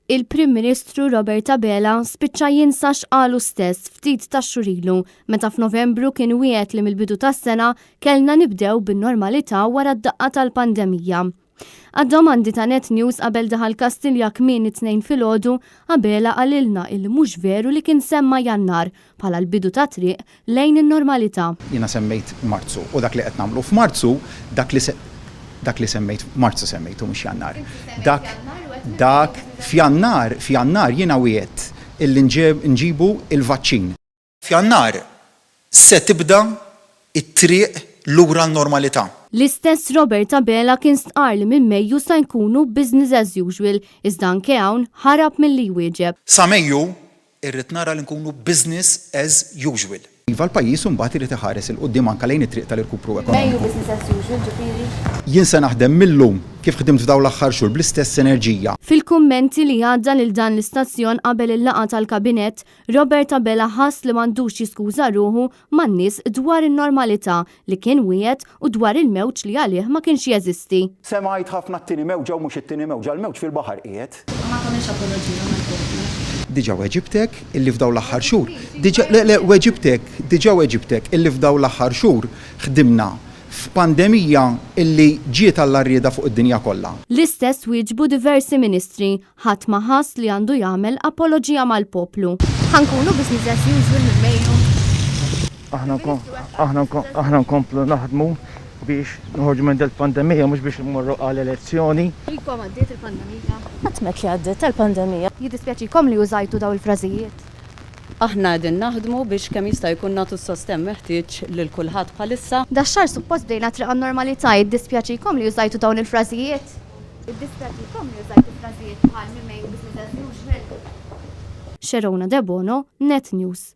Il-Prim Ministru Robert Abela spiċċa jinsa x'qalu stess ftit ta' xurilu meta f'Novembru kien wieħed li mill-bidu tas-sena kellna nibdew bin-normalità wara d-daqqa tal-pandemija. Għad-domandi ta' Net News qabel daħal Kastilja kmien it-tnejn filgħodu Abela qalilna illi mhux veru li kien semma Jannar bħala l-bidu ta' triq lejn in-normalità. Jiena semmejt Marzu u dak li qed nagħmlu f'Marzu dak li semmejt Marzu semmejtu mhux Jannar. Dak f'Jannar jiena wiegħed illi nġibu il-vaċċin. F'Jannar se tibda it-triq lura l-normalità. L-istess Robert Abela kien stqar li minn Mejju sa nkunu business as usual, iżda anke hawn ħarab milli jwieġeb. Sa Mejju irrid nara li nkunu business as usual. Iva l-pajjiż imbagħad irid iħares il qudiem anke lejn it-triq tal-irkupru ekonomiku. Mejju business as usual ġifieri. Jien se naħdem millum kif ħdimt f'dawn l-aħħar xhur bl-istess enerġija. Fil-kummenti li għadda lil dan l-istazzjon qabel il-laqgħa tal-kabinett, Robert Abela ħass li m'għandux jiskuża ruħu man-nies dwar in-normalità li kien wieħed u dwar il-mewġ li għalih ma kienx jeżisti. Semgħid ħafna t-tieni mewġa u mhux it-tieni mewġa, l-mewġ fil-baħar qiegħed. Ma tagħmilx apoloġija mal-poplu. Diġà weġibtek illi f'daw l-aħħar xhur. Diġà weġibtek illi f'daw l-aħħar xhur ħdimna f'pandemija illi ġiet għall-arrieda fuq id-dinja kollha. L-istess wieġbu diversi ministri ħadd ma ħass li għandu jagħmel apoloġija mal-poplu. Ħankunu business as usual minn Mejju. Aħna nkomplu naħdmu biex nħorġu minn del-pandemija mhux biex immorru għal elezzjoni. Rikom għaddiet il-pandemija. Għatmek li għaddiet tal-pandemija. Jiddispjaċikom li użajtu daw il-frażijiet. Aħna għedin naħdmu biex kemm jista' jkun nagħtu s-sosten meħtieġ lil kulħadd bħalissa. Daxxar suppost bdejna triq għan-normalità, jiddispjaċikom li użajtu dawn il-frażijiet. Jiddispjaċikom li użajtu frażijiet bħal minn Mejju business as usual. Xerona De Bono, Net News.